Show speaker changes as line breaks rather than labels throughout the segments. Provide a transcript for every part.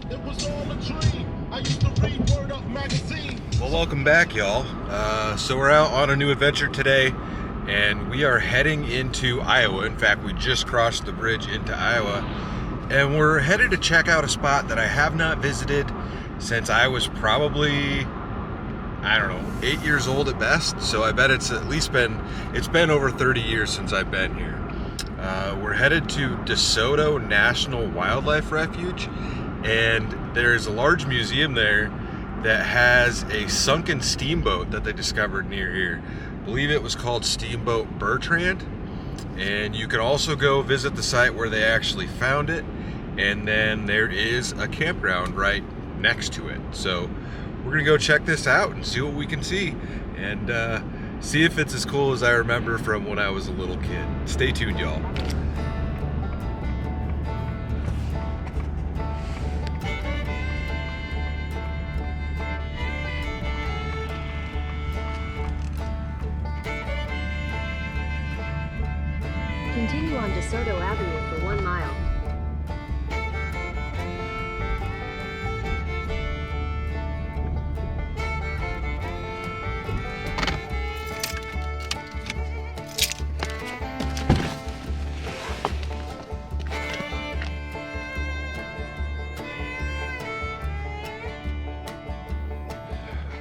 It was all a dream. I used to read Word Up magazine.
Well, welcome back, y'all. So we're out on a new adventure today, and we are heading into Iowa. In fact, we just crossed the bridge into Iowa, and we're headed to check out a spot that I have not visited since I was probably, I don't know, 8 years old at best. So I bet it's been over 30 years since I've been here. We're headed to DeSoto National Wildlife Refuge, and there's a large museum there that has a sunken steamboat that they discovered near here. I believe it was called Steamboat Bertrand. And you can also go visit the site where they actually found it, and then there is a campground right next to it. So we're gonna go check this out and see what we can see, and see if it's as cool as I remember from when I was a little kid. Stay tuned, y'all.
Continue on DeSoto Avenue for 1 mile.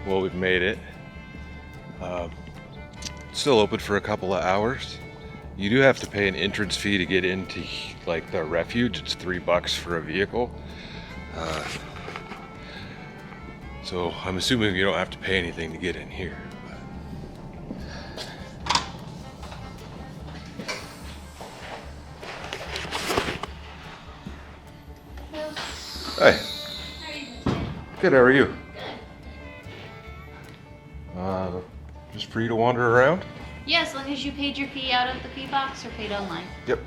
Well, we've made it. Still open for a couple of hours. You do have to pay an entrance fee to get into like the refuge. It's $3 for a vehicle. So I'm assuming you don't have to pay anything to get in here. Hi.
How are you doing?
Good, how are you?
Good.
Just free to wander around?
Yeah, as long as you paid your fee out of the fee box or paid online.
Yep.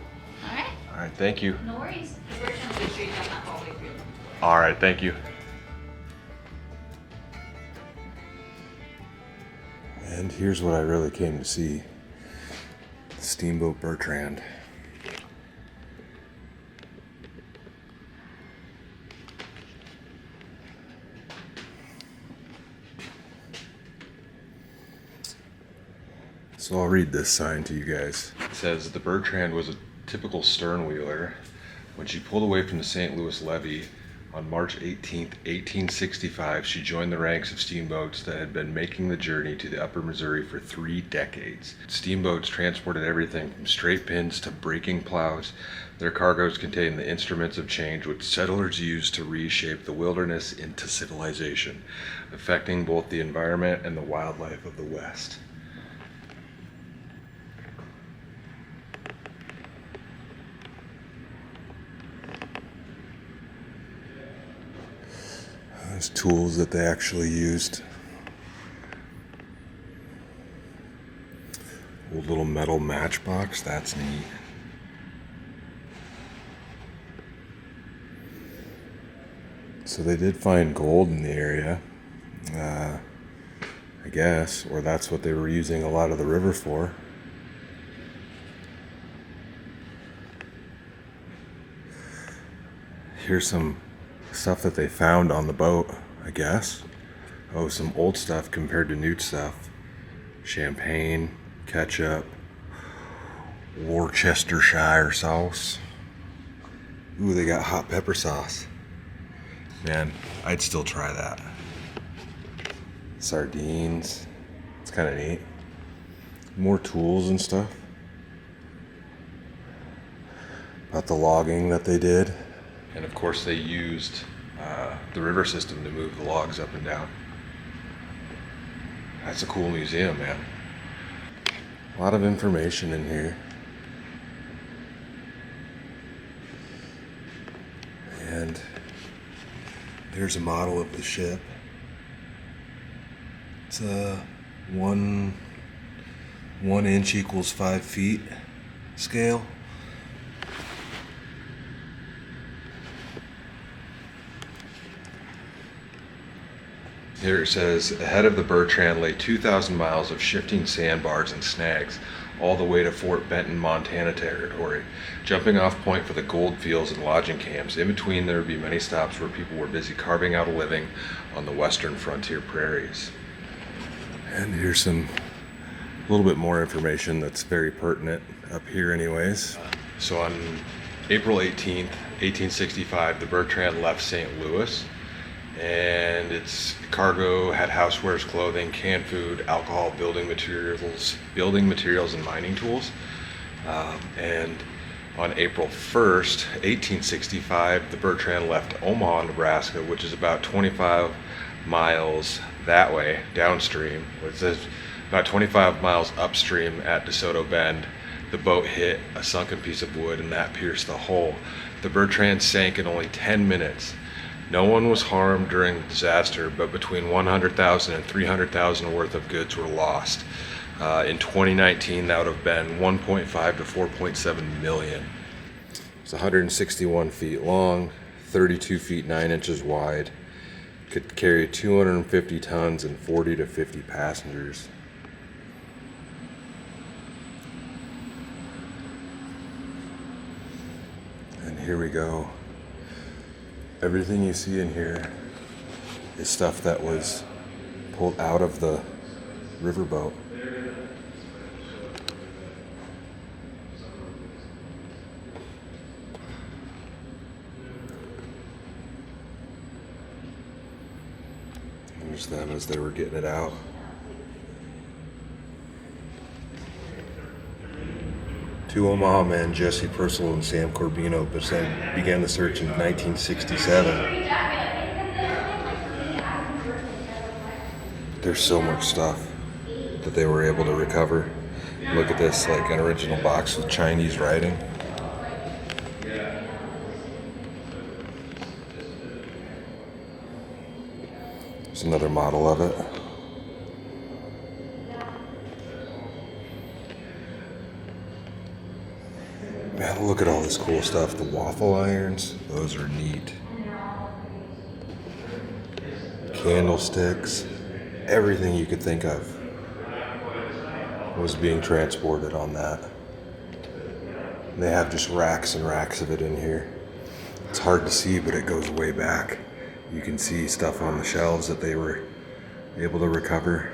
All right.
All right, thank you.
No worries. We're trying to street down that hallway for you.
All right, thank you. And here's what I really came to see. Steamboat Bertrand. So I'll read this sign to you guys. It says, the Bertrand was a typical stern wheeler. When she pulled away from the St. Louis levee on March 18th, 1865, she joined the ranks of steamboats that had been making the journey to the upper Missouri for 3 decades. Steamboats transported everything from straight pins to breaking plows. Their cargoes contained the instruments of change which settlers used to reshape the wilderness into civilization, affecting both the environment and the wildlife of the West. There's tools that they actually used. Old little metal matchbox, that's neat. So they did find gold in the area, I guess, or that's what they were using a lot of the river for. Here's some stuff that they found on the boat, I guess. Oh, some old stuff compared to new stuff. Champagne, ketchup, Worcestershire sauce. Ooh, they got hot pepper sauce. Man, I'd still try that. Sardines. It's kind of neat. More tools and stuff. About the logging that they did. And of course they used the river system to move the logs up and down. That's a cool museum, man. A lot of information in here. And here's a model of the ship. It's a 1 inch equals 5 feet scale. Here it says, ahead of the Bertrand lay 2,000 miles of shifting sandbars and snags, all the way to Fort Benton, Montana territory, jumping off point for the gold fields and lodging camps. In between, there would be many stops where people were busy carving out a living on the western frontier prairies. And here's a little bit more information that's very pertinent up here anyways. So on April 18th, 1865, the Bertrand left St. Louis, and its cargo had housewares, clothing, canned food, alcohol, building materials, and mining tools. And on April 1st, 1865, the Bertrand left Omaha, Nebraska, which is about 25 miles that way, downstream. It says about 25 miles upstream at DeSoto Bend. The boat hit a sunken piece of wood, and that pierced the hull. The Bertrand sank in only 10 minutes. No one was harmed during the disaster, but between 100,000 and 300,000 worth of goods were lost. In 2019, that would have been 1.5 to 4.7 million. It's 161 feet long, 32 feet 9 inches wide. Could carry 250 tons and 40 to 50 passengers. And here we go. Everything you see in here is stuff that was pulled out of the riverboat. There's them as they were getting it out. Two Omaha men, Jesse Purcell and Sam Corbino, began the search in 1967. There's so much stuff that they were able to recover. Look at this, like an original box with Chinese writing. There's another model of it. Man, look at all this cool stuff. The waffle irons, those are neat. Candlesticks, everything you could think of was being transported on that. And they have just racks and racks of it in here. It's hard to see, but it goes way back. You can see stuff on the shelves that they were able to recover.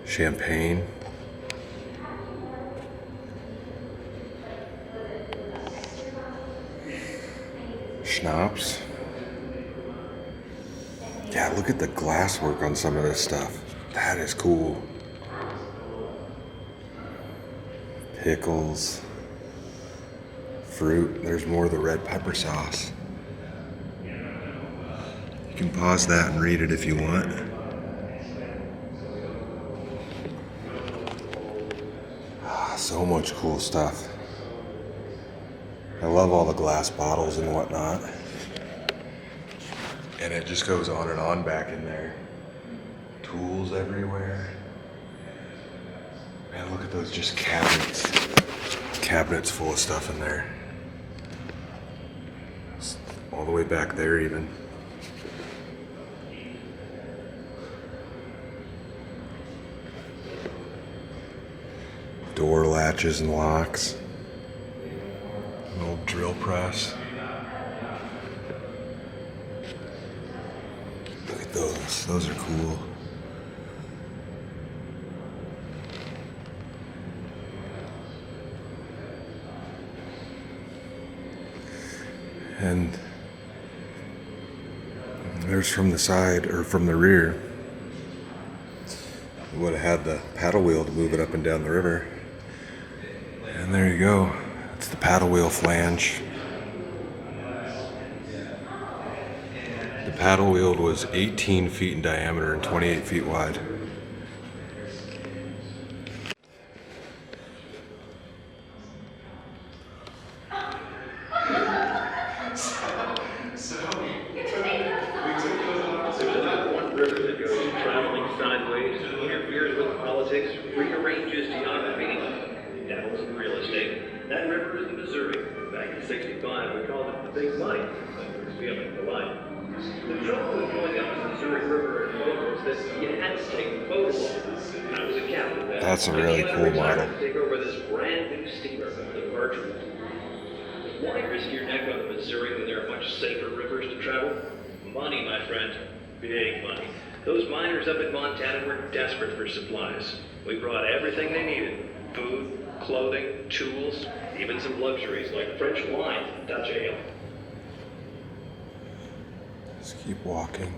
Champagne. Schnapps. Yeah, look at the glass work on some of this stuff. That is cool. Pickles. Fruit. There's more of the red pepper sauce. You can pause that and read it if you want. So much cool stuff. I love all the glass bottles and whatnot. And it just goes on and on back in there. Tools everywhere. Man, look at those just cabinets. Cabinets full of stuff in there. All the way back there even. Door latches and locks. An old drill press. Look at those. Those are cool. And there's from the side, or from the rear, we would have had the paddle wheel to move it up and down the river. And there you go. It's the paddle wheel flange. The paddle wheel was 18 feet in diameter and 28 feet wide.
Rearranges geography, dabbles in real estate. That river is the Missouri. Back in '65, we called it the Big Light. We're feeling the light. The trouble with going up the Missouri River in boat was that you had to take the boat along. I was a captain then.
That's a really cool model.
To take over this brand new steamer, the Bertrand. Why risk your neck on the Missouri when there are much safer rivers to travel? Money, my friend. Big money. Those miners up in Montana were desperate for supplies. We brought everything they needed. Food, clothing, tools, even some luxuries like French wine and Dutch ale.
Just keep walking.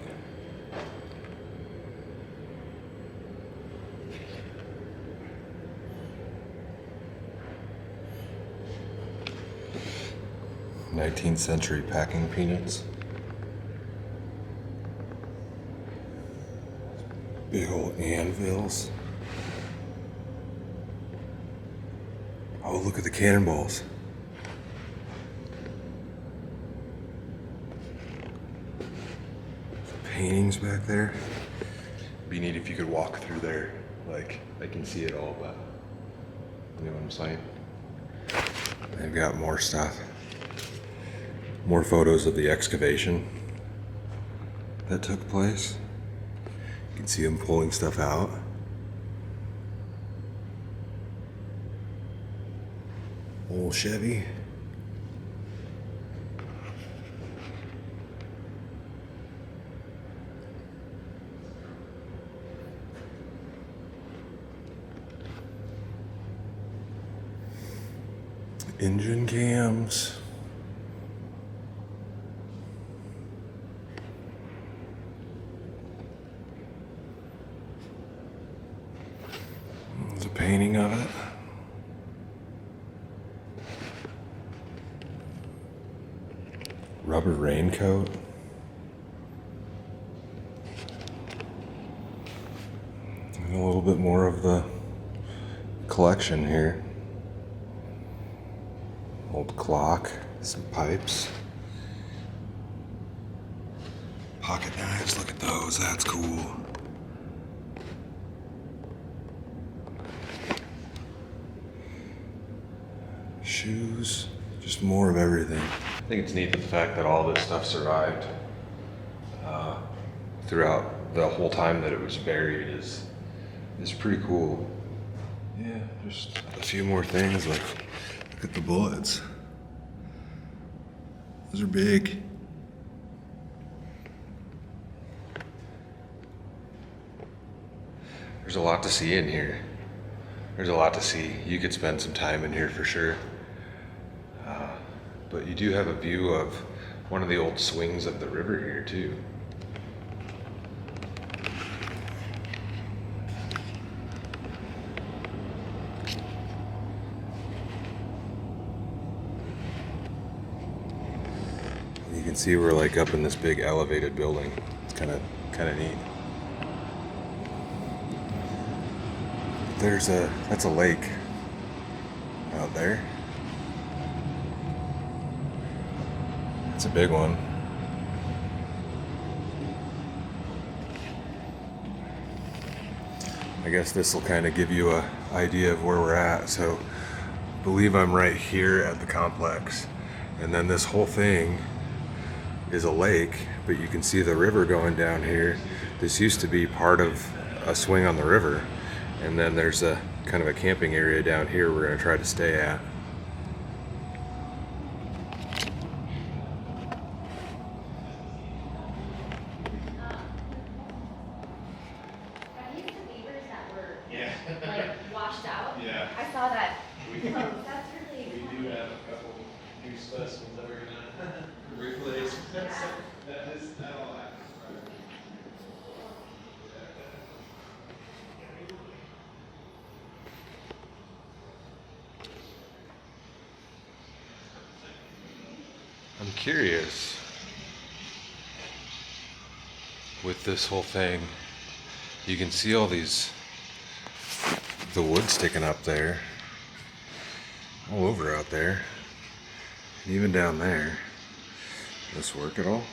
'19th century packing peanuts. Big old anvils. Oh, look at the cannonballs. Paintings back there. Be neat if you could walk through there. Like, I can see it all, but you know what I'm saying? They've got more stuff. More photos of the excavation that took place. You can see them pulling stuff out. Old Chevy. Engine cams. There's a painting of it. Rubber raincoat. And a little bit more of the collection here. Old clock, some pipes. Pocket knives, look at those, that's cool. Shoes, just more of everything. I think it's neat the fact that all this stuff survived throughout the whole time that it was buried is pretty cool. Yeah, just a few more things, like look at the bullets. Those are big. There's a lot to see in here. There's a lot to see. You could spend some time in here for sure. But you do have a view of one of the old swings of the river here too. You can see we're like up in this big elevated building. It's kind of neat. That's a lake out there. It's a big one. I guess this will kind of give you an idea of where we're at. So I believe I'm right here at the complex. And then this whole thing is a lake, but you can see the river going down here. This used to be part of a swing on the river. And then there's a kind of a camping area down here we're gonna try to stay at.
Washed out.
Yeah.
I saw that.
That's really exciting. We do have a couple new specimens that we're gonna replace. That'll happen.
I'm curious with this whole thing. You can see all the wood sticking up there, all over out there, and even down there. Does this work at all?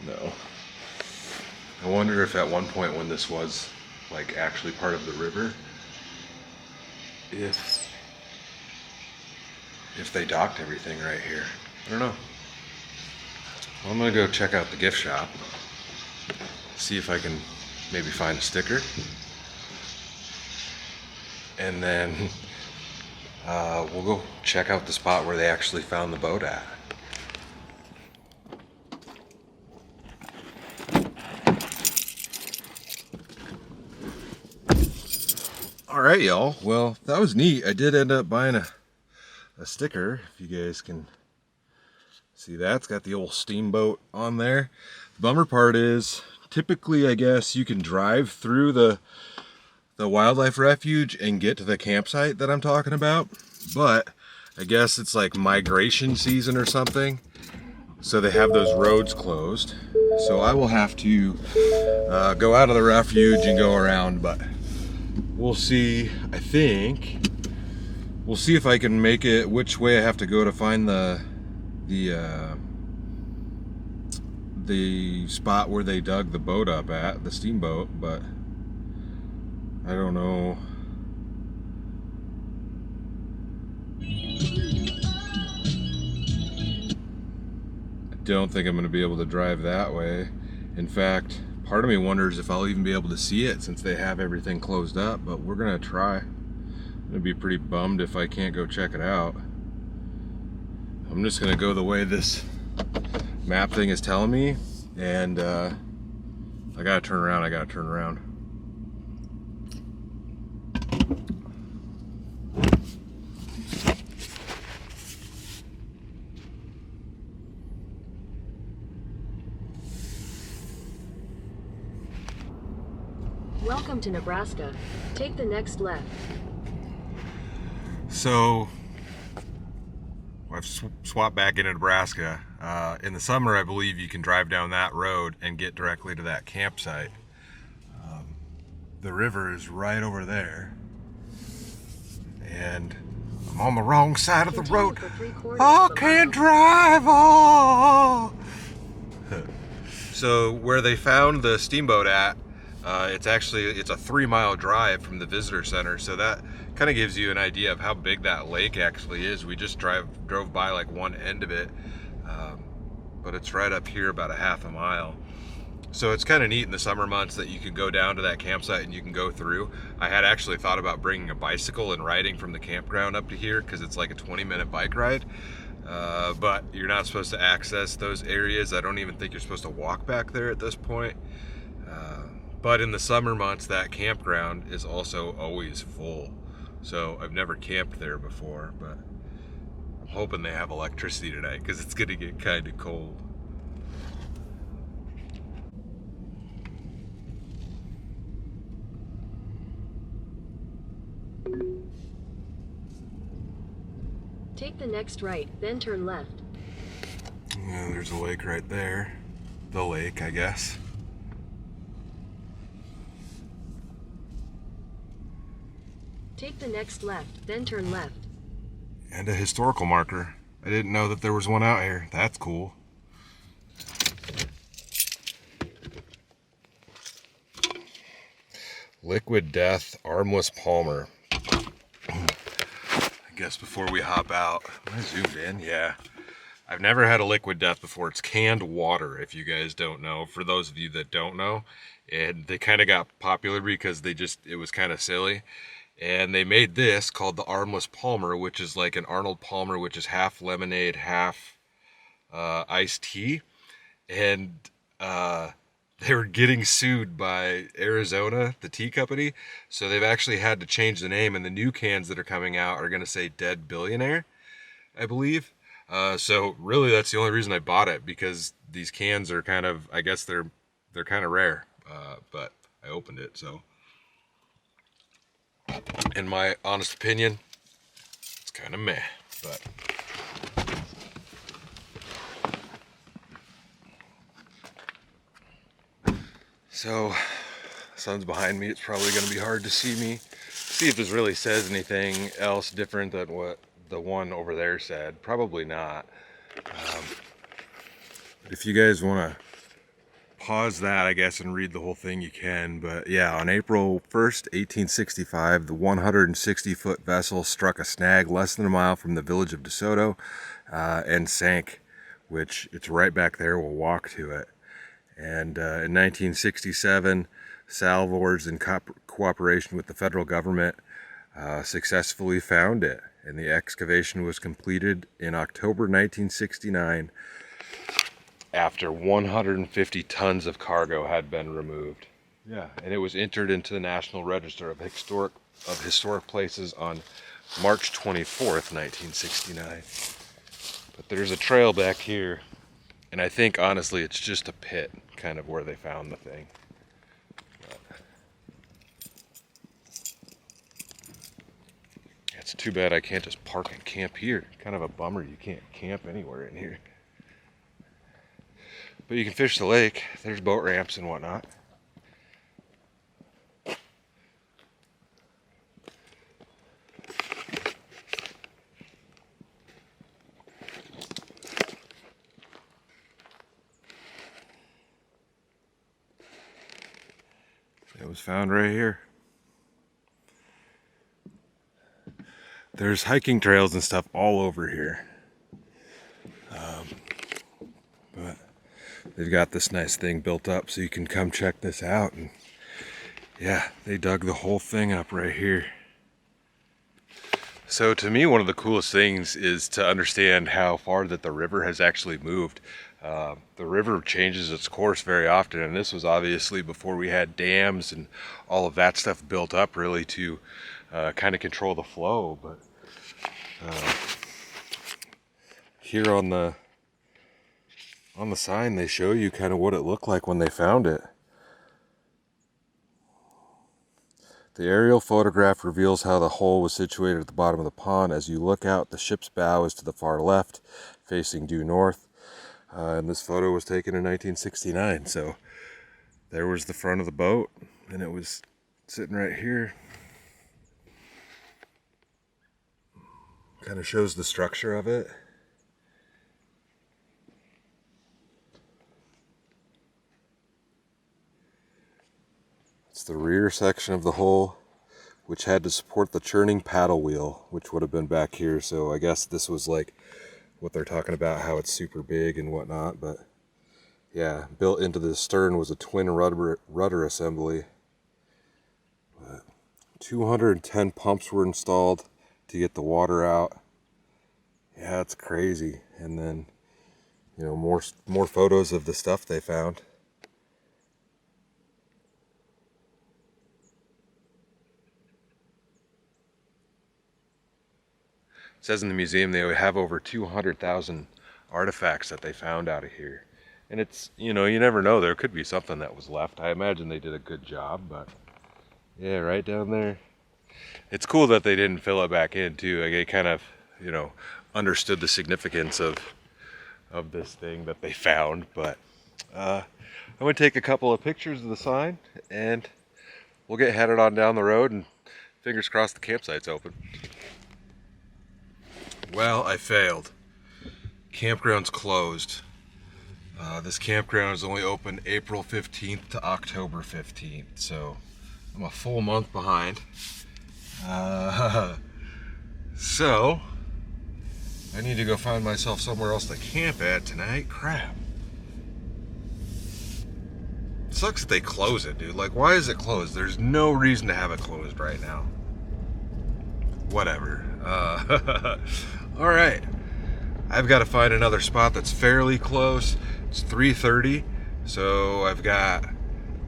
No. I wonder if at one point when this was like actually part of the river, if they docked everything right here. I don't know. Well, I'm gonna go check out the gift shop, see if I can maybe find a sticker, and then we'll go check out the spot where they actually found the boat at. All right, y'all. Well, that was neat. I did end up buying a sticker, if you guys can see that. It's got the old Steamboat on there. The bummer part is, typically, I guess, you can drive through the wildlife refuge and get to the campsite that I'm talking about, but I guess it's like migration season or something, so they have those roads closed. So I will have to go out of the refuge and go around, but we'll see. I think we'll see if I can make it, which way I have to go to find the spot where they dug the boat up at, the steamboat, but I don't know. I don't think I'm going to be able to drive that way. In fact, part of me wonders if I'll even be able to see it since they have everything closed up, but we're going to try. I'm going to be pretty bummed if I can't go check it out. I'm just going to go the way this map thing is telling me, and I got to turn around.
Welcome to Nebraska. Take the next left.
So I've swapped back into Nebraska. In the summer, I believe you can drive down that road and get directly to that campsite. The river is right over there, and I'm on the wrong side of the
Continue
road.
for 3/4
I
of a
can't
mile.
drive. Oh. So where they found the steamboat at, it's a 3-mile drive from the visitor center. So that kind of gives you an idea of how big that lake actually is. We just drove by like one end of it, but it's right up here about a half a mile. So it's kind of neat in the summer months that you can go down to that campsite and you can go through. I had actually thought about bringing a bicycle and riding from the campground up to here because it's like a 20-minute bike ride. But you're not supposed to access those areas. I don't even think you're supposed to walk back there at this point. But in the summer months, that campground is also always full. So I've never camped there before, but I'm hoping they have electricity tonight because it's gonna get kind of cold.
Take the next right, then turn left.
Yeah, there's a lake right there. The lake, I guess.
Take the next left, then turn left.
And a historical marker. I didn't know that there was one out here. That's cool. Liquid Death Armless Palmer. I guess before we hop out, am I zoomed in? Yeah. I've never had a Liquid Death before. It's canned water, if you guys don't know. For those of you that don't know, and they kind of got popular because it was kind of silly. And they made this called the Armless Palmer, which is like an Arnold Palmer, which is half lemonade, half iced tea. And they were getting sued by Arizona, the tea company. So they've actually had to change the name, and the new cans that are coming out are going to say Dead Billionaire, I believe. So really that's the only reason I bought it, because these cans are kind of, I guess they're kind of rare. But I opened it, so. In my honest opinion, it's kind of meh, but. So, sun's behind me. It's probably going to be hard to see me. See if this really says anything else different than what the one over there said. Probably not. If you guys want to pause that, I guess, and read the whole thing, you can. But yeah, on April 1st, 1865, the 160-foot vessel struck a snag less than a mile from the village of DeSoto and sank which it's right back there. We'll walk to it. And in 1967, Salvors, in cooperation with the federal government, successfully found it. And the excavation was completed in October 1969 after 150 tons of cargo had been removed. Yeah, and it was entered into the National Register of Historic Places on March 24th, 1969. But there's a trail back here, and I think honestly it's just a pit, kind of where they found the thing. It's too bad I can't just park and camp here. Kind of a bummer you can't camp anywhere in here. But you can fish the lake. There's boat ramps and whatnot. It was found right here. There's hiking trails and stuff all over here. But they've got this nice thing built up so you can come check this out. And yeah, they dug the whole thing up right here. So to me, one of the coolest things is to understand how far that the river has actually moved. The river changes its course very often, and this was obviously before we had dams and all of that stuff built up really to kind of control the flow. But here on the sign, they show you kind of what it looked like when they found it. The aerial photograph reveals how the hole was situated at the bottom of the pond. As you look out, the ship's bow is to the far left, facing due north. And this photo was taken in 1969. So there was the front of the boat, and it was sitting right here. Kind of shows the structure of it. It's the rear section of the hull, which had to support the churning paddle wheel, which would have been back here. So I guess this was like what they're talking about, how it's super big and whatnot. But yeah, built into the stern was a twin rudder assembly. But 210 pumps were installed to get the water out. Yeah, it's crazy. And then, you know, more photos of the stuff they found. It says in the museum they have over 200,000 artifacts that they found out of here. And it's, you know, you never know. There could be something that was left. I imagine they did a good job, but yeah, right down there. It's cool that they didn't fill it back in too. Like, they kind of, you know, understood the significance of this thing that they found. But I'm going to take a couple of pictures of the sign, and we'll get headed on down the road, and fingers crossed the campsite's open. Well, I failed. Campground's closed. This campground is only open April 15th to October 15th, so I'm a full month behind. So I need to go find myself somewhere else to camp at tonight. Crap. Sucks that they close it, dude. Like, why is it closed? There's no reason to have it closed right now. Whatever. All right. I've got to find another spot that's fairly close. It's 3:30, so I've got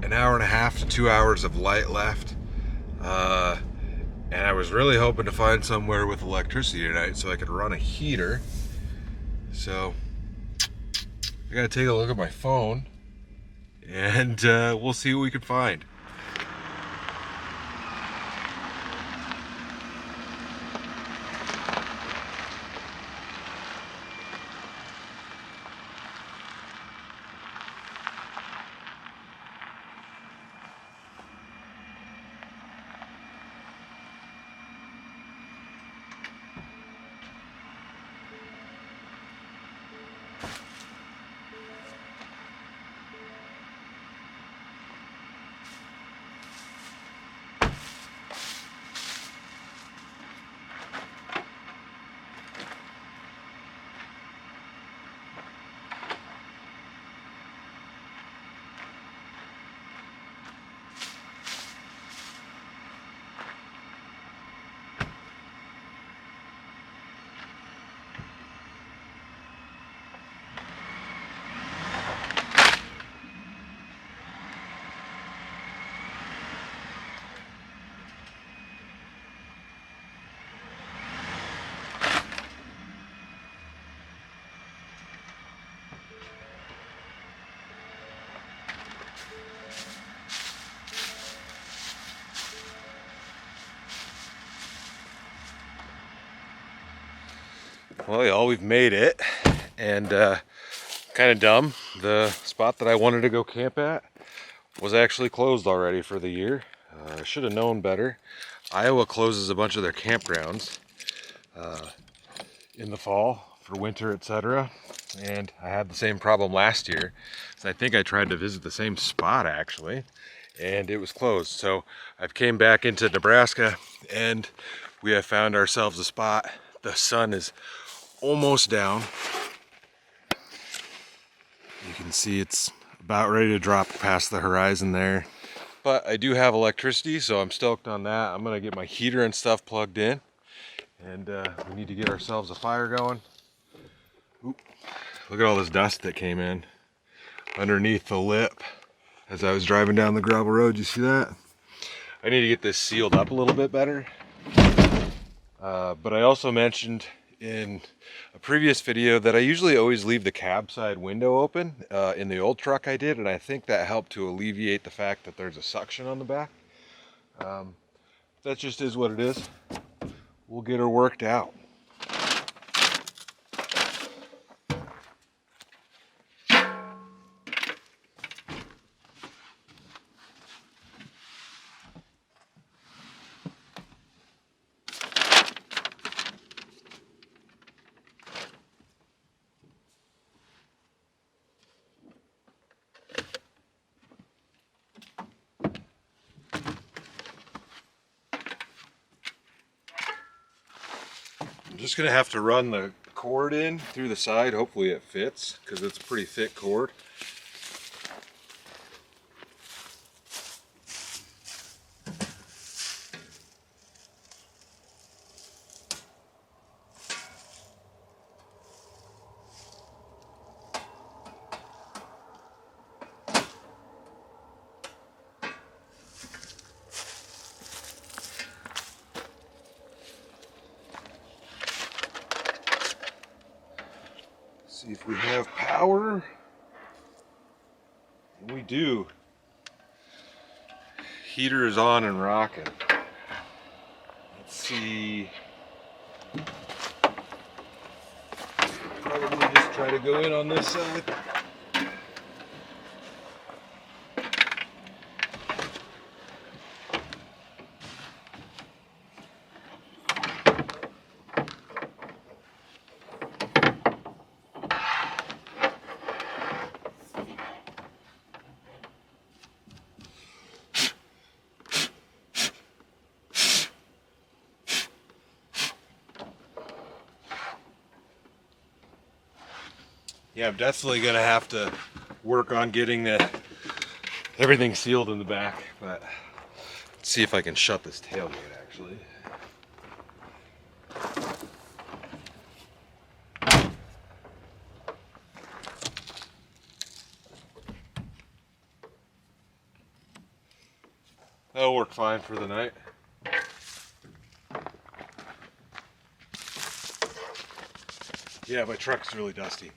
an hour and a half to 2 hours of light left. And I was really hoping to find somewhere with electricity tonight so I could run a heater. So I got to take a look at my phone, and we'll see what we can find. Well, y'all, we've made it, and kind of dumb. The spot that I wanted to go camp at was actually closed already for the year. I should have known better. Iowa closes a bunch of their campgrounds in the fall for winter, etc. And I had the same problem last year. So I think I tried to visit the same spot actually, and it was closed. So I've came back into Nebraska, and we have found ourselves a spot. The sun is almost down. You can see it's about ready to drop past the horizon there. But I do have electricity, so I'm stoked on that. I'm gonna get my heater and stuff plugged in, and we need to get ourselves a fire going. Oop. Look at all this dust that came in underneath the lip as I was driving down the gravel road. You see that? I need to get this sealed up a little bit better. But I also mentioned in a previous video that I usually always leave the cab side window open. In the old truck I did, and I think that helped to alleviate the fact that there's a suction on the back. That just is what it is. We'll get her worked out. I'm just gonna have to run the cord in through the side. Hopefully it fits, because it's a pretty thick cord. See if we have power. And we do. Heater is on and rocking. Let's see. Probably just try to go in on this side. Yeah, I'm definitely gonna have to work on getting everything sealed in the back, but let's see if I can shut this tailgate actually. That'll work fine for the night. Yeah, my truck's really dusty.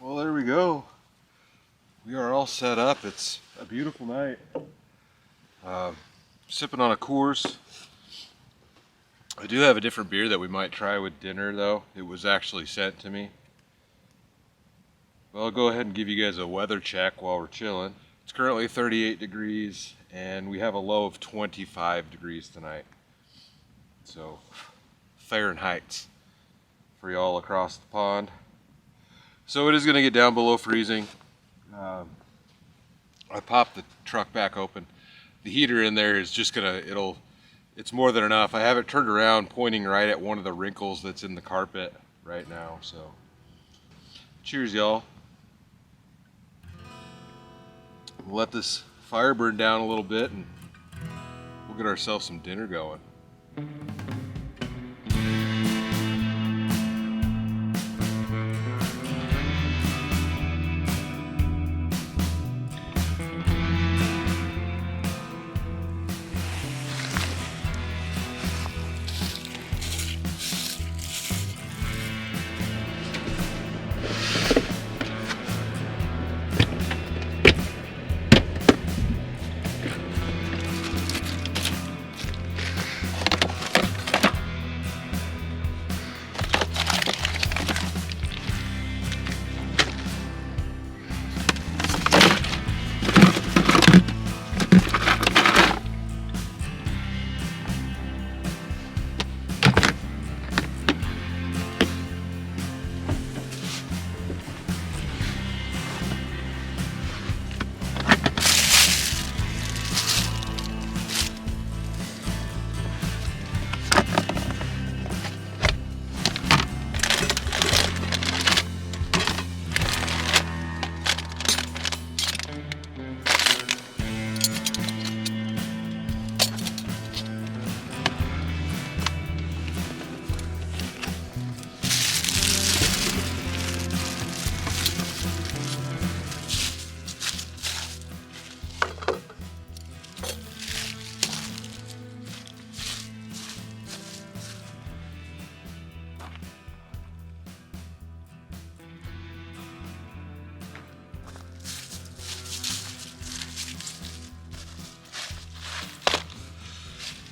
Well, there we go. We are all set up. It's a beautiful night. Sipping on a Coors. I do have a different beer that we might try with dinner though. It was actually sent to me. Well, I'll go ahead and give you guys a weather check while we're chilling. It's currently 38 degrees and we have a low of 25 degrees tonight. So, Fahrenheit for y'all across the pond. So it is going to get down below freezing. I popped the truck back open. The heater in there is just it's more than enough. I have it turned around pointing right at one of the wrinkles that's in the carpet right now. So Cheers, y'all. We'll let this fire burn down a little bit and we'll get ourselves some dinner going.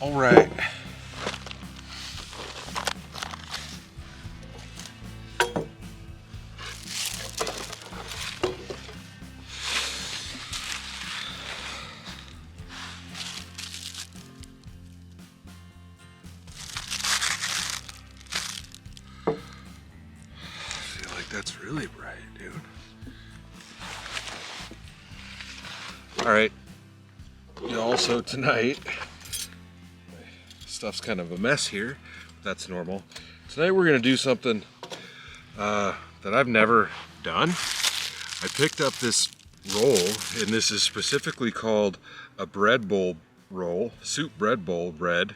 All right. I feel like that's really bright, dude. All right. Also tonight, stuff's kind of a mess here. That's normal. Tonight we're gonna do something that I've never done. I picked up this roll, and this is specifically called a bread bowl roll, soup bread bowl bread.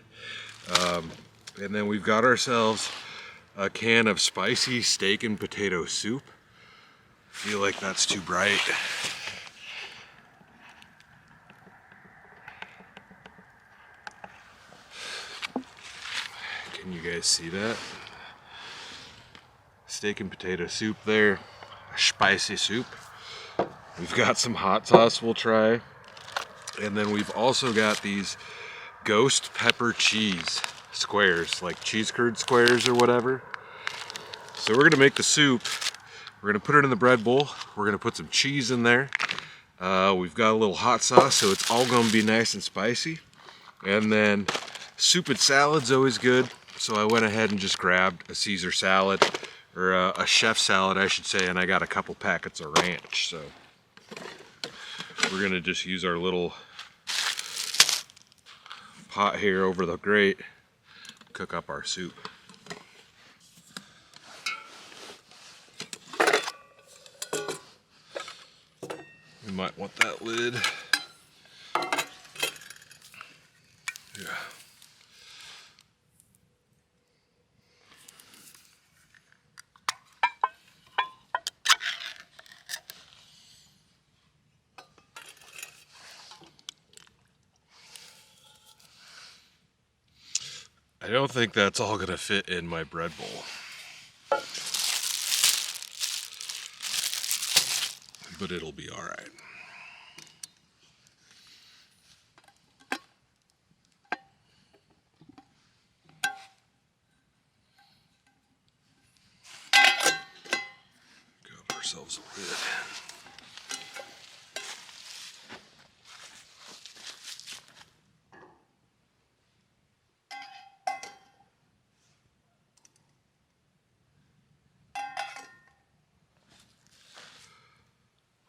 And then we've got ourselves a can of spicy steak and potato soup. I feel like that's too bright. Can you guys see that? Steak and potato soup there, a spicy soup. We've got some hot sauce we'll try. And then we've also got these ghost pepper cheese squares, like cheese curd squares or whatever. So we're gonna make the soup. We're gonna put it in the bread bowl. We're gonna put some cheese in there. We've got a little hot sauce, so it's all gonna be nice and spicy. And then soup and salad's always good. So I went ahead and just grabbed a Caesar salad, or a chef salad, I should say, and I got a couple packets of ranch. So we're gonna just use our little pot here over the grate, cook up our soup. We might want that lid. Yeah. I don't think that's all gonna fit in my bread bowl. But it'll be all right. Got ourselves a lid.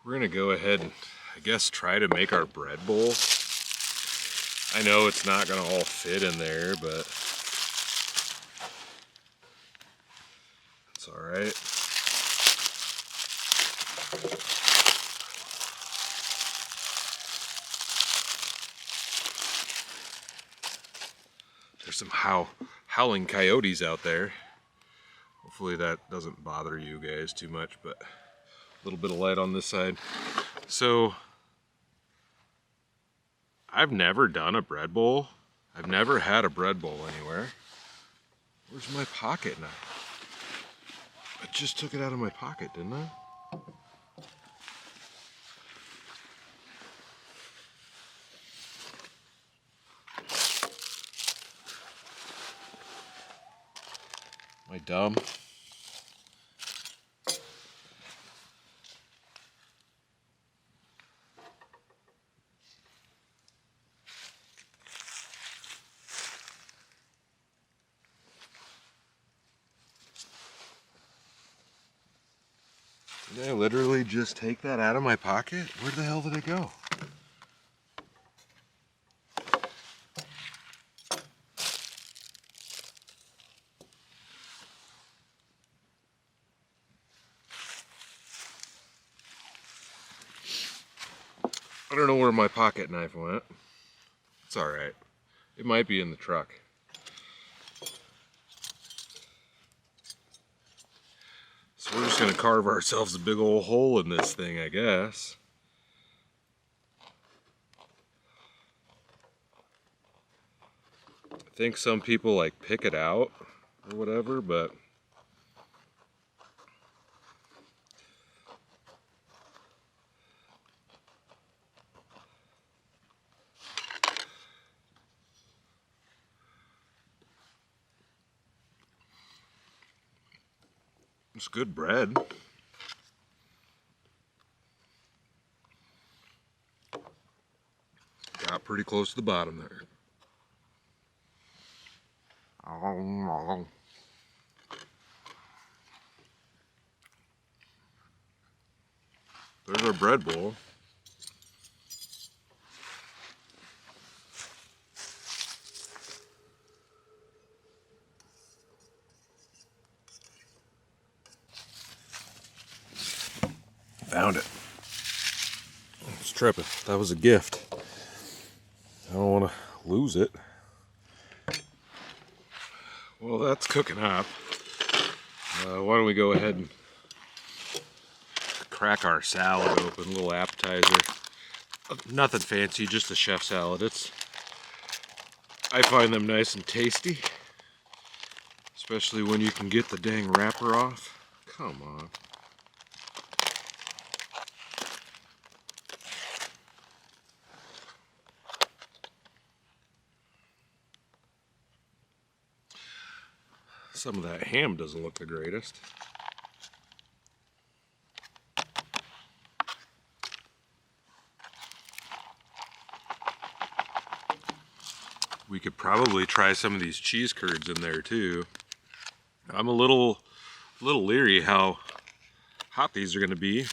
We're gonna go ahead and, I guess, try to make our bread bowl. I know it's not gonna all fit in there, but it's all right. There's some howling coyotes out there. Hopefully that doesn't bother you guys too much, but a little bit of light on this side. So, I've never done a bread bowl. I've never had a bread bowl anywhere. Where's my pocket knife? I just took it out of my pocket, didn't I? Am I dumb? Did I literally just take that out of my pocket? Where the hell did it go? I don't know where my pocket knife went. It's alright. It might be in the truck. So we're just gonna carve ourselves a big old hole in this thing, I guess. I think some people like pick it out or whatever, but it's good bread. Got pretty close to the bottom there. There's our bread bowl. Found it. It's tripping. That was a gift. I don't want to lose it. Well, that's cooking up. Why don't we go ahead and crack our salad open, a little appetizer. Nothing fancy, just a chef salad. I find them nice and tasty, especially when you can get the dang wrapper off. Come on. Some of that ham doesn't look the greatest. We could probably try some of these cheese curds in there too. I'm a little leery how hot these are going to be.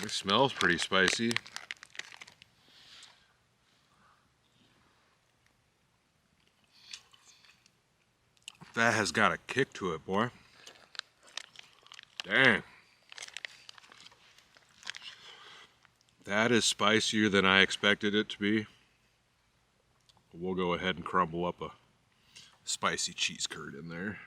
It smells pretty spicy. That has got a kick to it, boy. Dang. That is spicier than I expected it to be. We'll go ahead and crumble up a spicy cheese curd in there.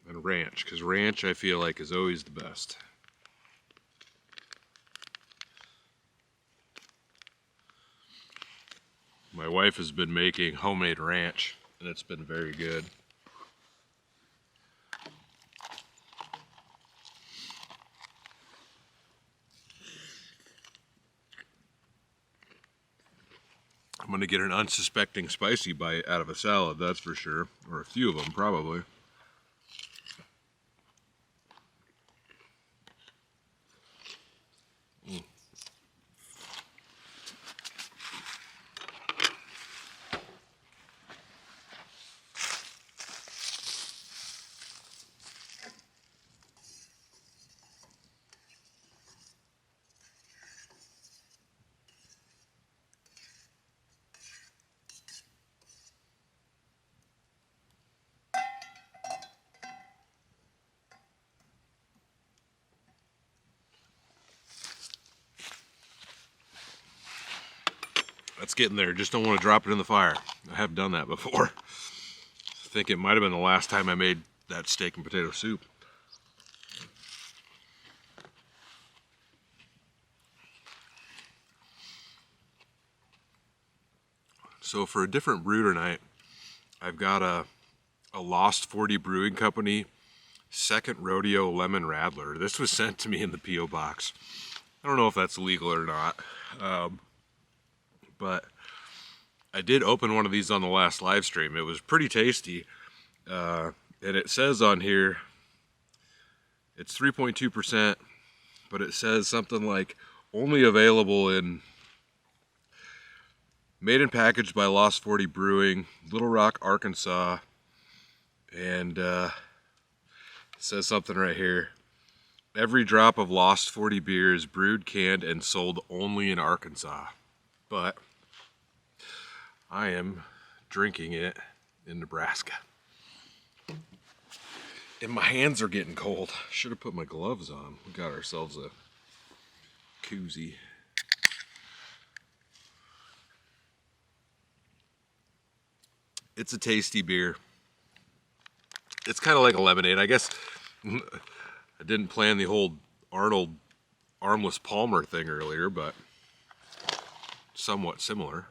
And ranch, because ranch I feel like is always the best. My wife has been making homemade ranch, and it's been very good. I'm gonna get an unsuspecting spicy bite out of a salad, that's for sure. Or a few of them, probably. It's getting there. Just don't want to drop it in the fire. I have done that before. I think it might have been the last time I made that steak and potato soup. So for a different brew tonight, I've got a Lost 40 Brewing Company Second Rodeo Lemon Radler. This was sent to me in the P.O. box. I don't know if that's legal or not, but I did open one of these on the last live stream. It was pretty tasty, and it says on here it's 3.2%, but it says something like only available in, made and packaged by Lost 40 Brewing, Little Rock, Arkansas, and it says something right here. Every drop of Lost 40 beer is brewed, canned, and sold only in Arkansas. But I am drinking it in Nebraska. And my hands are getting cold. Should have put my gloves on. We got ourselves a koozie. It's a tasty beer. It's kind of like a lemonade. I guess I didn't plan the whole Arnold Armless Palmer thing earlier, but somewhat similar.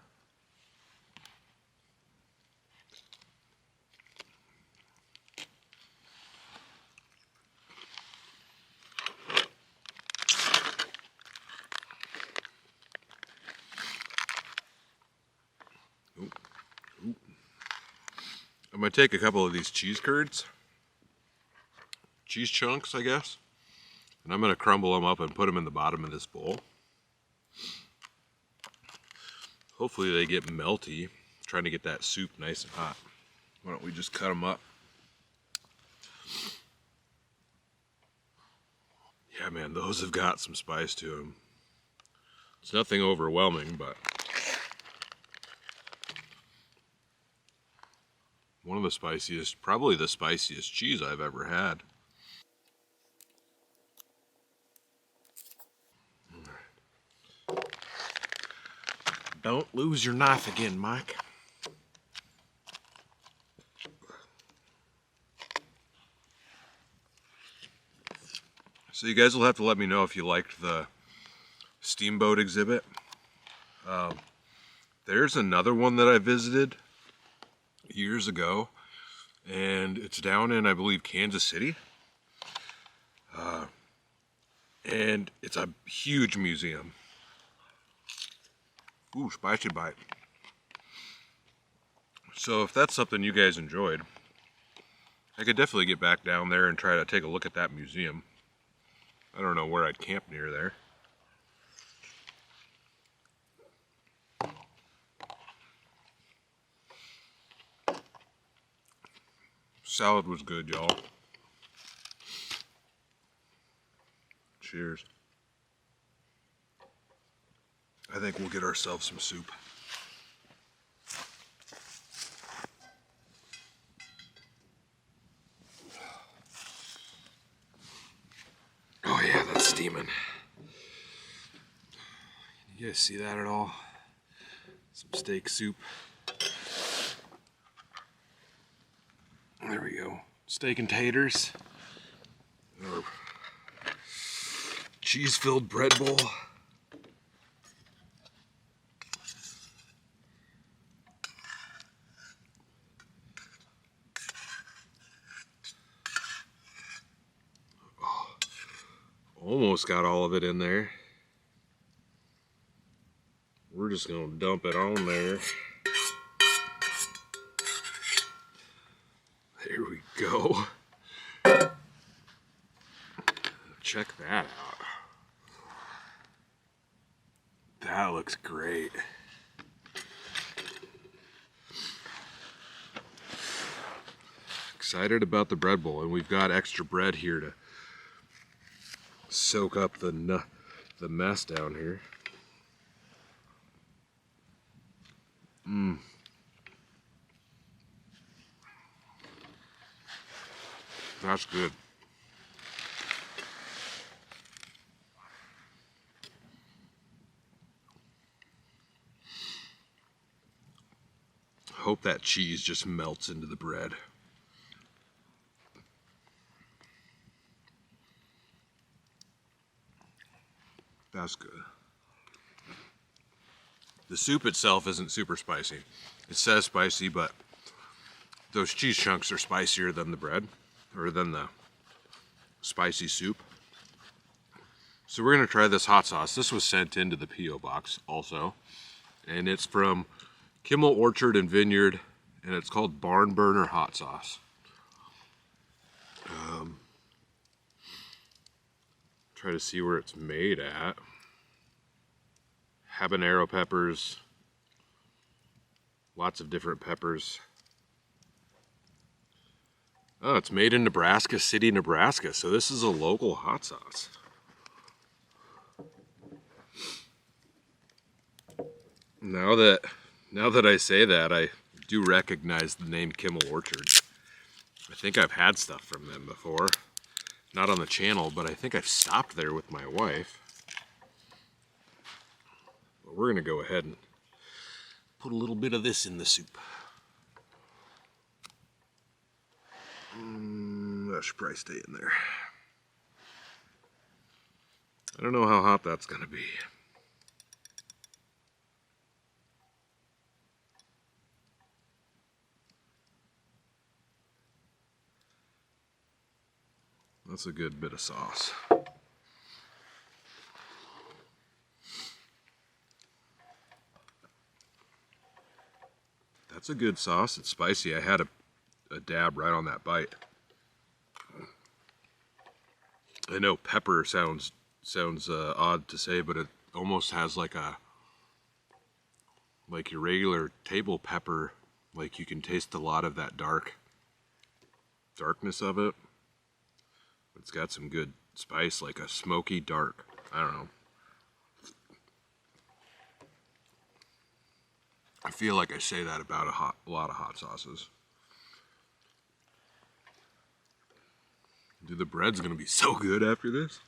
I'm going to take a couple of these cheese curds, cheese chunks, I guess, and I'm going to crumble them up and put them in the bottom of this bowl. Hopefully they get melty. I'm trying to get that soup nice and hot. Why don't we just cut them up? Yeah, man, those have got some spice to them. It's nothing overwhelming, but one of the spiciest, probably the spiciest cheese I've ever had. Don't lose your knife again, Mike. So you guys will have to let me know if you liked the Steamboat exhibit. There's another one that I visited years ago, and it's down in, I believe, Kansas City. And it's a huge museum. Ooh, spicy bite. So if that's something you guys enjoyed, I could definitely get back down there and try to take a look at that museum. I don't know where I'd camp near there. Salad was good, y'all. Cheers. I think we'll get ourselves some soup. Oh yeah, that's steaming. You guys see that at all? Some steak soup. There we go. Steak and taters. Or cheese-filled bread bowl. Oh, almost got all of it in there. We're just gonna dump it on there. There we go. Check that out. That looks great. Excited about the bread bowl, and we've got extra bread here to soak up the mess down here. That's good. Hope that cheese just melts into the bread. That's good. The soup itself isn't super spicy. It says spicy, but those cheese chunks are spicier than the bread, or than the spicy soup. So we're gonna try this hot sauce. This was sent into the P.O. box also. And it's from Kimmel Orchard and Vineyard, and it's called Barn Burner Hot Sauce. Try to see where it's made at. Habanero peppers, lots of different peppers. Oh, it's made in Nebraska City, Nebraska. So this is a local hot sauce. Now that I say that, I do recognize the name Kimmel Orchard. I think I've had stuff from them before. Not on the channel, but I think I've stopped there with my wife. But we're gonna go ahead and put a little bit of this in the soup. That should probably stay in there. I don't know how hot that's gonna be. That's a good bit of sauce. That's a good sauce. It's spicy. I had a dab right on that bite. I know pepper sounds odd to say, but it almost has like your regular table pepper. Like you can taste a lot of that darkness of it. It's got some good spice, like a smoky dark. I don't know. I feel like I say that about a lot of hot sauces. Dude, the bread's gonna be so good after this.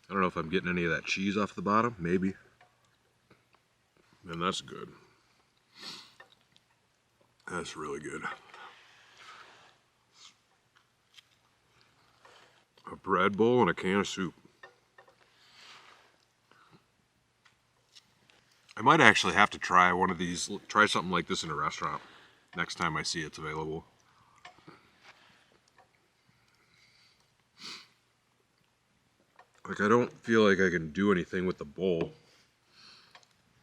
I don't know if I'm getting any of that cheese off the bottom. Maybe. And that's good. That's really good. A bread bowl and a can of soup. I might actually have to try one of these, try something like this in a restaurant next time I see it's available. Like, I don't feel like I can do anything with the bowl.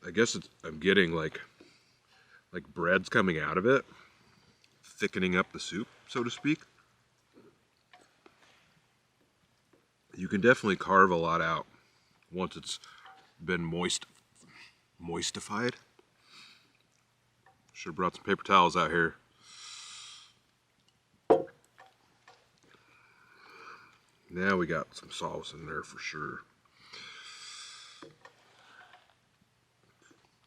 I guess I'm getting like bread's coming out of it, thickening up the soup, so to speak. You can definitely carve a lot out once it's been moistified. Should have brought some paper towels out here. Now we got some sauce in there for sure.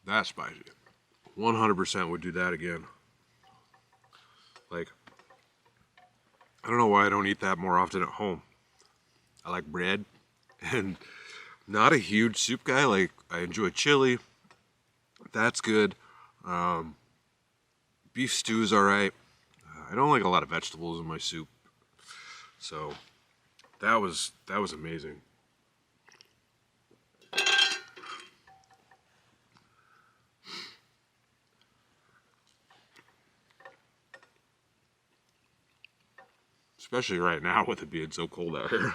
That's spicy. 100% would do that again. Like, I don't know why I don't eat that more often at home. I like bread, and not a huge soup guy. Like, I enjoy chili. That's good. Beef stew's all right. I don't like a lot of vegetables in my soup, so that was amazing. Especially right now with it being so cold out here.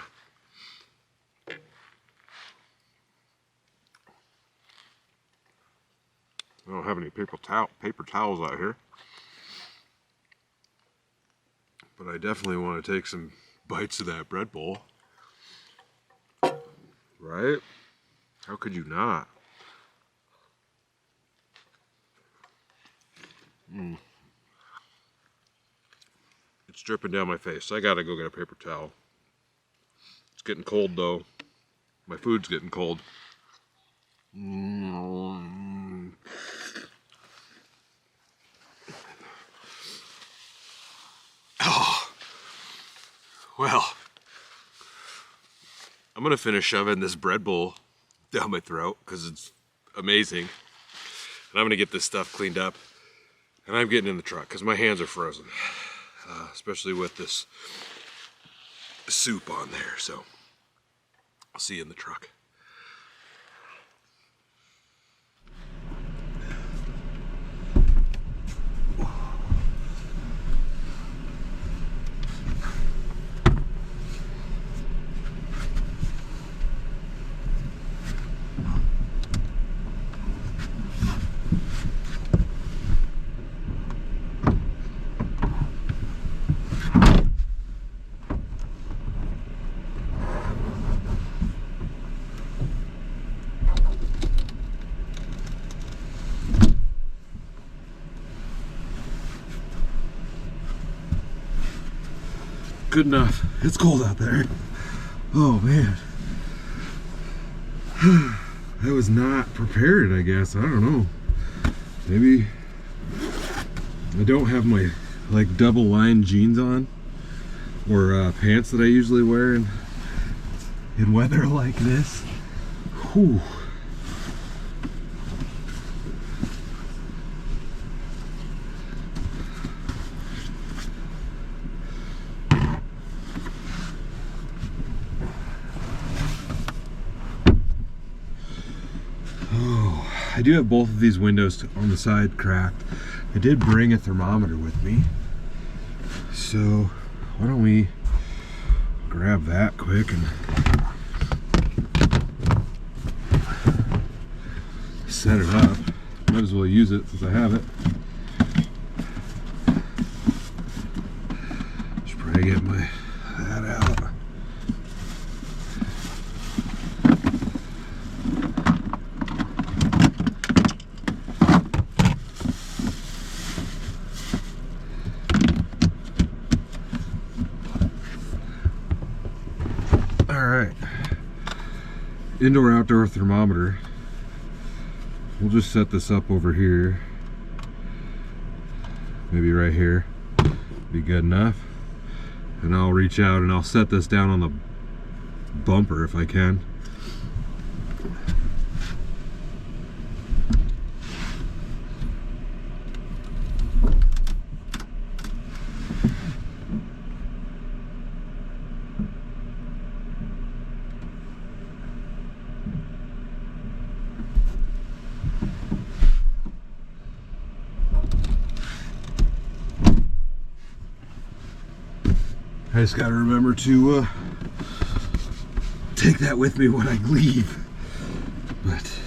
I don't have any paper towels out here. But I definitely want to take some bites of that bread bowl. Right? How could you not? It's dripping down my face. I gotta go get a paper towel. It's getting cold though. My food's getting cold. Oh. Well, I'm gonna finish shoving this bread bowl down my throat because it's amazing. And I'm gonna get this stuff cleaned up. And I'm getting in the truck because my hands are frozen, especially with this soup on there. So I'll see you in the truck. Good enough. It's cold out there. Oh man. I was not prepared, I guess. I don't know. Maybe I don't have my like double line jeans on or pants that I usually wear in weather like this. Whew. I do have both of these windows on the side cracked. I did bring a thermometer with me, so why don't we grab that quick and set it up. Might as well use it since I have it. Should probably get that out. Indoor outdoor thermometer. We'll just set this up over here, maybe right here, be good enough. And I'll reach out and I'll set this down on the bumper if I can. I just gotta remember to take that with me when I leave. But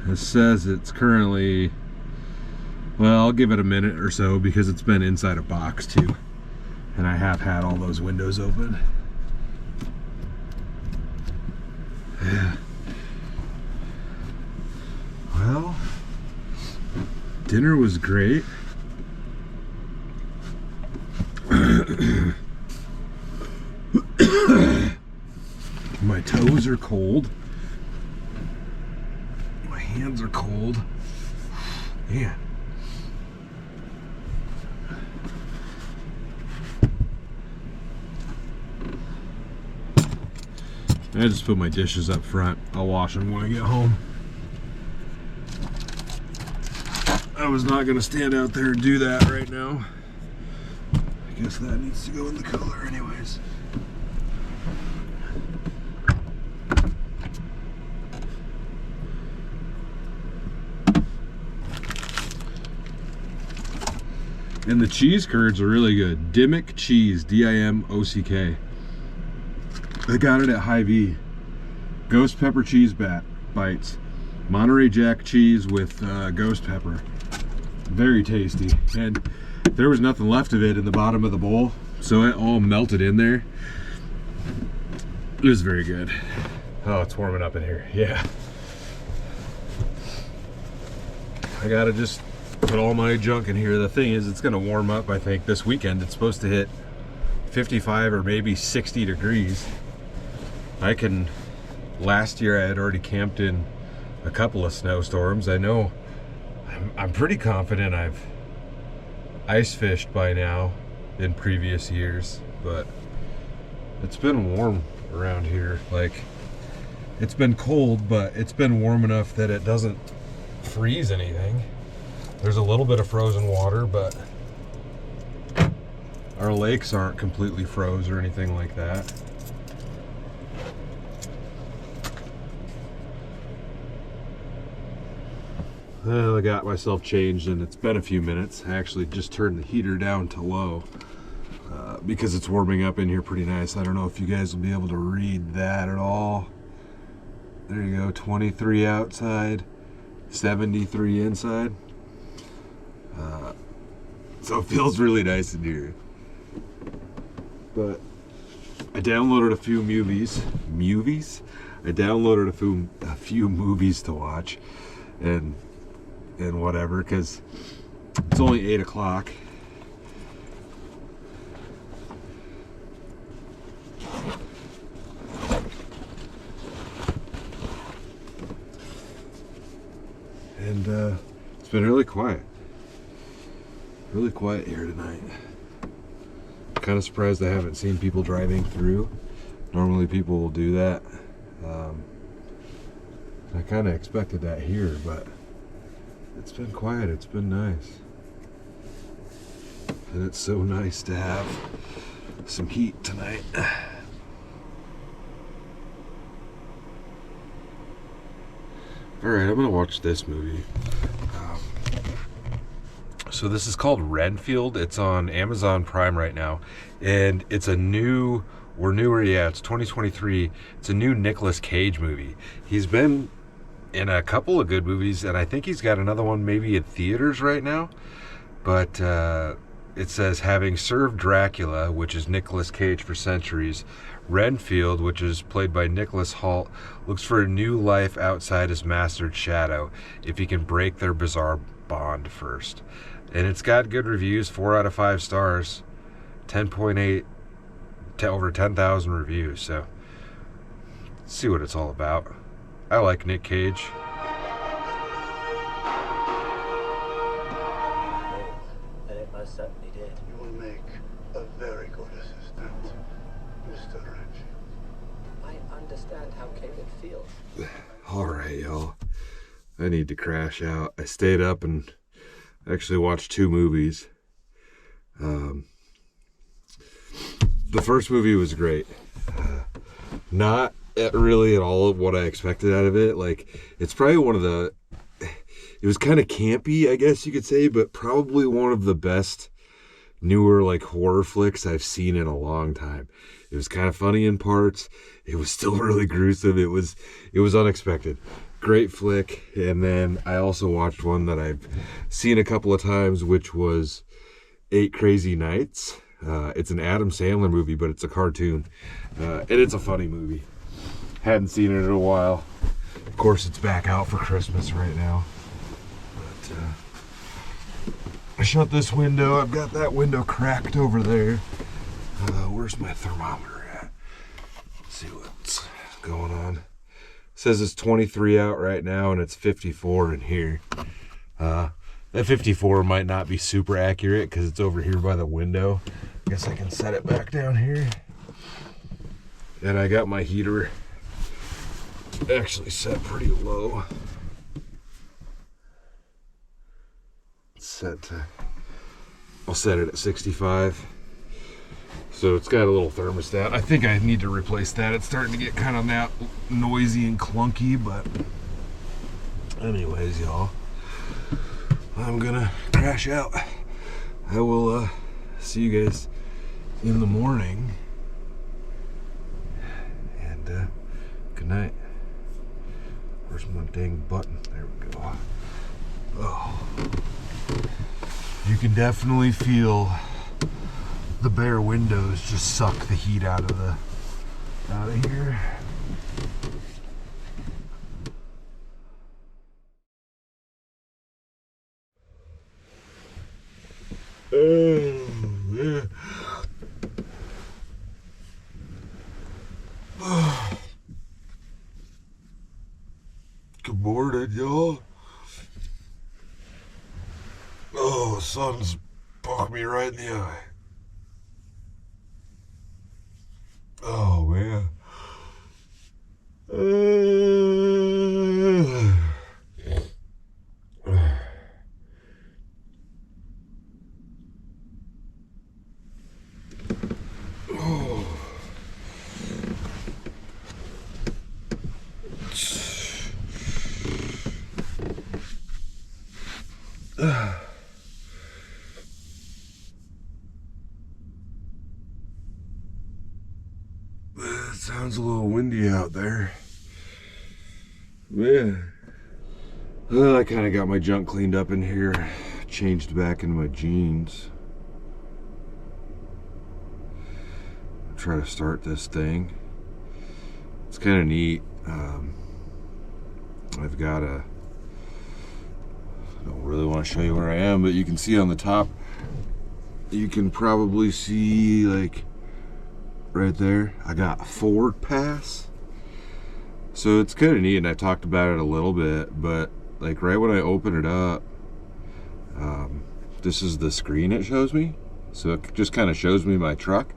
it says it's currently, well, I'll give it a minute or so because it's been inside a box too. And I have had all those windows open. Yeah. Well, dinner was great. My toes are cold. My hands are cold. Man. I just put my dishes up front. I'll wash them when I get home. I was not going to stand out there and do that right now. I guess that needs to go in the cooler anyways. And the cheese curds are really good. Dimmock cheese, D-I-M-O-C-K. I got it at Hy-Vee. Ghost pepper cheese bites. Monterey Jack cheese with ghost pepper. Very tasty. And there was nothing left of it in the bottom of the bowl, so it all melted in there. It was very good. Oh, it's warming up in here. Yeah. I gotta just put all my junk in here. The thing is, it's gonna warm up, I think, this weekend. It's supposed to hit 55 or maybe 60 degrees. Last year I had already camped in a couple of snowstorms. I know, I'm pretty confident I've ice fished by now in previous years, but it's been warm around here. Like, It's been cold, but it's been warm enough that it doesn't freeze anything. There's a little bit of frozen water, but our lakes aren't completely froze or anything like that. Well, I got myself changed and it's been a few minutes. I actually just turned the heater down to low because it's warming up in here pretty nice. I don't know if you guys will be able to read that at all. There you go, 23 outside, 73 inside. So it feels really nice in here. But I downloaded a few movies. I downloaded a few movies to watch and whatever, because it's only 8 o'clock. And it's been really quiet. Really quiet here tonight. Kind of surprised I haven't seen people driving through. Normally people will do that. I kind of expected that here, but it's been quiet. It's been nice. And it's so nice to have some heat tonight. Alright, I'm gonna watch this movie. So this is called Renfield. It's on Amazon Prime right now. And it's a new, or newer, yeah, it's 2023. It's a new Nicolas Cage movie. He's been in a couple of good movies, and I think he's got another one maybe in theaters right now. But it says, having served Dracula, which is Nicolas Cage for centuries, Renfield, which is played by Nicholas Hoult, looks for a new life outside his mastered shadow if he can break their bizarre bond first. And it's got good reviews, 4 out of 5 stars, 10.8 to over 10,000 reviews. So let's see what it's all about. I like Nick Cage.
And it most certainly did.
You will make a very good assistant, Mr. Renfield.
I understand how Caleb feels.
All right, y'all. I need to crash out. I stayed up and actually watched 2 movies. The first movie was great. Not really at all of what I expected out of it. Like, it's probably one of the... It was kind of campy, I guess you could say, but probably one of the best newer, like, horror flicks I've seen in a long time. It was kind of funny in parts. It was still really gruesome. It was unexpected. Great flick. And then I also watched one that I've seen a couple of times, which was 8 Crazy Nights. It's an Adam Sandler movie, but it's a cartoon. And it's a funny movie. Hadn't seen it in a while. Of course, it's back out for Christmas right now. But I shut this window. I've got that window cracked over there. Where's my thermometer at? Let's see what's going on. It says it's 23 out right now and it's 54 in here. That 54 might not be super accurate because it's over here by the window. I guess I can set it back down here. And I got my heater actually set pretty low. I'll set it at 65. So it's got a little thermostat. I think I need to replace that. It's starting to get kind of that noisy and clunky, but anyways, y'all, I'm gonna crash out. I will see you guys in the morning. And good night. Where's my dang button? There we go. Oh. You can definitely feel the bare windows just suck the heat out of here. Oh, yeah. Good morning, y'all. Oh, the sun's poked me right in the eye. Oh, man. It sounds a little windy out there. Man. Well, I kind of got my junk cleaned up in here, changed back into my jeans. Try to start this thing. It's kind of neat. I've got a, I don't really want to show you where I am, but you can see on the top, you can probably see like right there, I got a forward pass. So it's kind of neat, and I talked about it a little bit, but like right when I open it up, this is the screen it shows me. So it just kind of shows me my truck,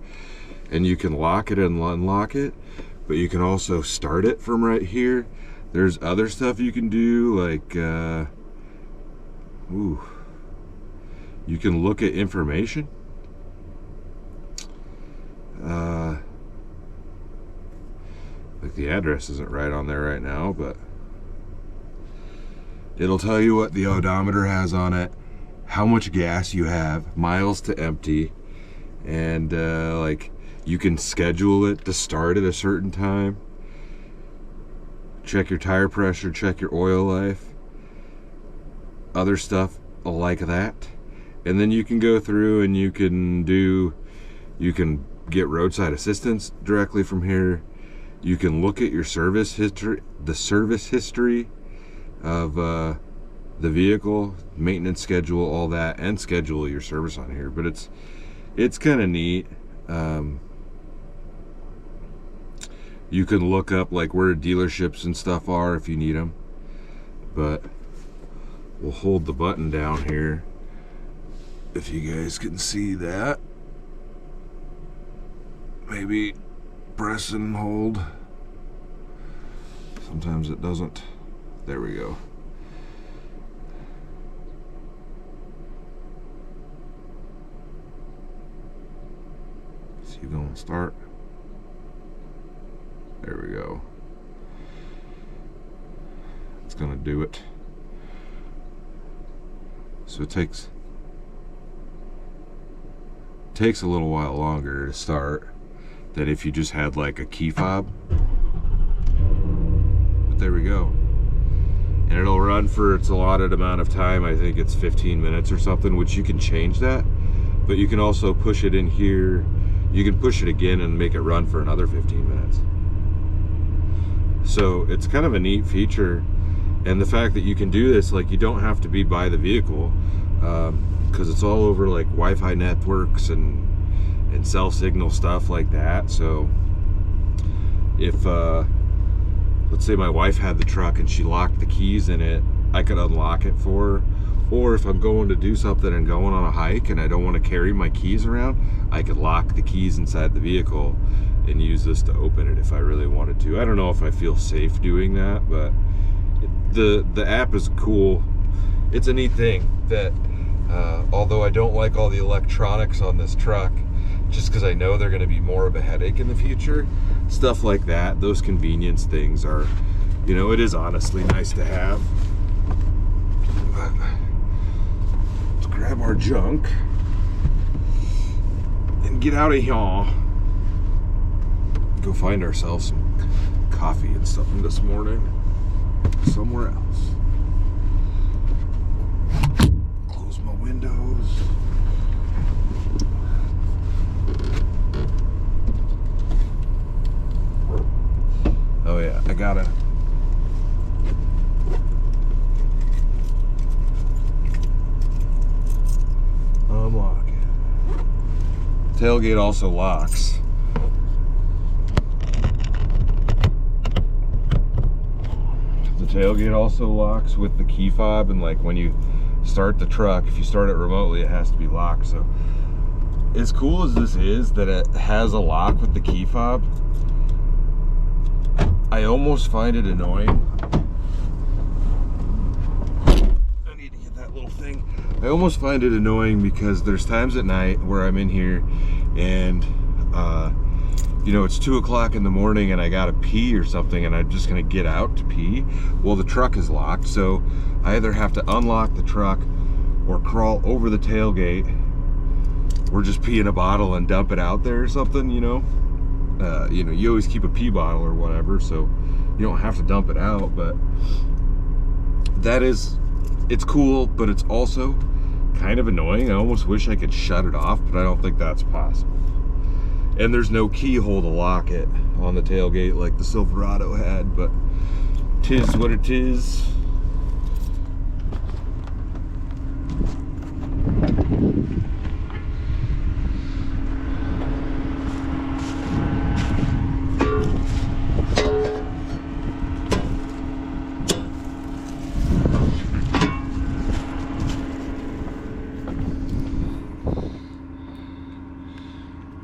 and you can lock it and unlock it, but you can also start it from right here. There's other stuff you can do, like you can look at information. Like the address isn't right on there right now, but it'll tell you what the odometer has on it, how much gas you have, miles to empty, and like you can schedule it to start at a certain time, check your tire pressure, check your oil life, other stuff like that. And then you can go through and you can get roadside assistance directly from here. You can look at your service history, the service history of the vehicle, maintenance schedule, all that, and schedule your service on here. But it's kind of neat. You can look up like where dealerships and stuff are if you need them. But we'll hold the button down here if you guys can see that. Maybe press and hold. Sometimes it doesn't. There we go. Is you gonna start? There we go. It's gonna do it. So it takes a little while longer to start than if you just had like a key fob. But there we go. And it'll run for its allotted amount of time. I think it's 15 minutes or something, which you can change that. But you can also push it in here. You can push it again and make it run for another 15 minutes. So it's kind of a neat feature. And the fact that you can do this, like you don't have to be by the vehicle, because it's all over like Wi-Fi networks and cell signal stuff like that. So if let's say my wife had the truck and she locked the keys in it, I could unlock it for her. Or if I'm going to do something and going on a hike and I don't want to carry my keys around, I could lock the keys inside the vehicle and use this to open it if I really wanted to. I don't know if I feel safe doing that, but the app is cool. It's a neat thing that although I don't like all the electronics on this truck, just because I know they're going to be more of a headache in the future, stuff like that, those convenience things are, you know, it is honestly nice to have. But let's grab our junk and get out of here. Go find ourselves some coffee and something this morning somewhere else. Close my windows. Oh yeah, I gotta unlock it. Tailgate also locks. The tailgate also locks with the key fob, and like when you start the truck, if you start it remotely, it has to be locked. So as cool as this is that it has a lock with the key fob, I almost find it annoying. I need to get that little thing. I almost find it annoying because there's times at night where I'm in here and you know, it's 2 o'clock in the morning and I gotta pee or something and I'm just gonna get out to pee. Well, the truck is locked, so I either have to unlock the truck or crawl over the tailgate or just pee in a bottle and dump it out there or something, you know. You always keep a pee bottle or whatever, so you don't have to dump it out, but it's cool, but it's also kind of annoying. I almost wish I could shut it off, but I don't think that's possible. And there's no keyhole to lock it on the tailgate like the Silverado had, but 'tis what it is.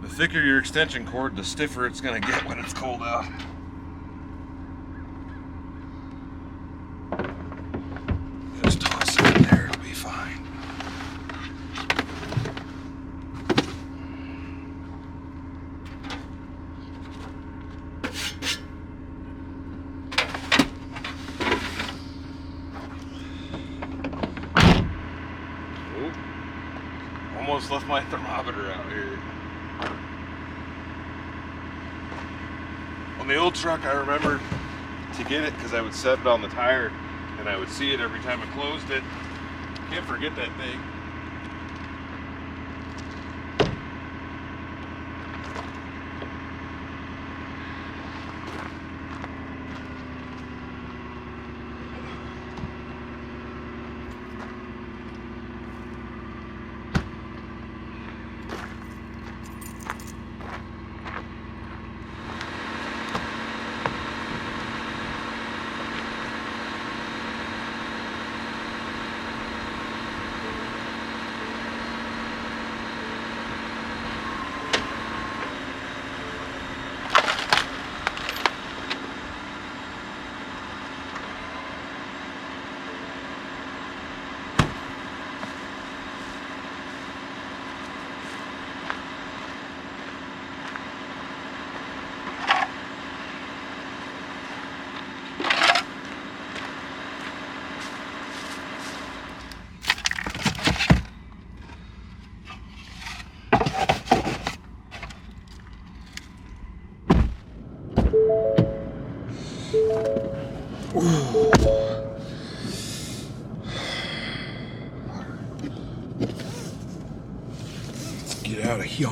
The thicker your extension cord, the stiffer it's gonna get when it's cold out. Just toss it in there, it'll be fine. Ooh. Almost left my thermometer out here. On the old truck, I remember to get it because I would set it on the tire and I would see it every time I closed it. Can't forget that thing. Let's get out of here.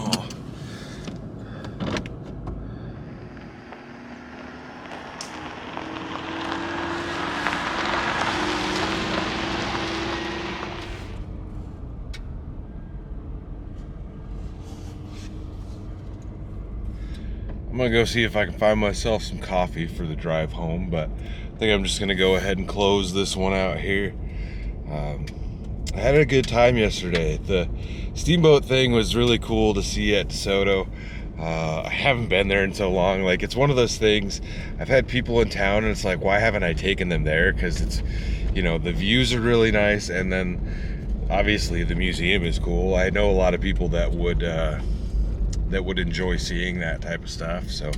I'm gonna go see if I can find myself some coffee for the drive home, but I think I'm just gonna go ahead and close this one out here. I had a good time yesterday. The Steamboat thing was really cool to see at DeSoto. I haven't been there in so long. Like, it's one of those things, I've had people in town and it's like, why haven't I taken them there? Because it's, you know, the views are really nice, and then obviously the museum is cool. I know a lot of people that would enjoy seeing that type of stuff, so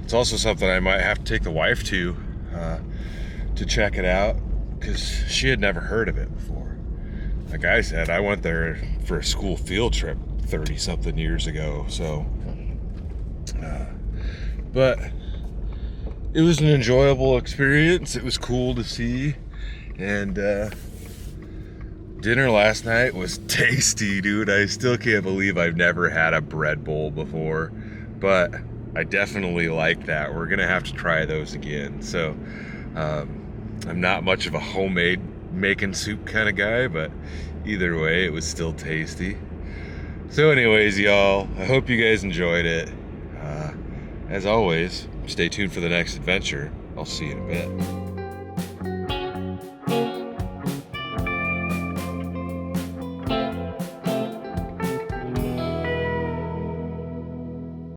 it's also something I might have to take the wife to check it out, because she had never heard of it before. Like I said, I went there for a school field trip 30 something years ago, so but it was an enjoyable experience. It was cool to see, and dinner last night was tasty, dude. I still can't believe I've never had a bread bowl before, but I definitely like that. We're gonna have to try those again. So I'm not much of a homemade making soup kind of guy, but either way, it was still tasty. So anyways, y'all, I hope you guys enjoyed it. As always, stay tuned for the next adventure. I'll see you in a bit.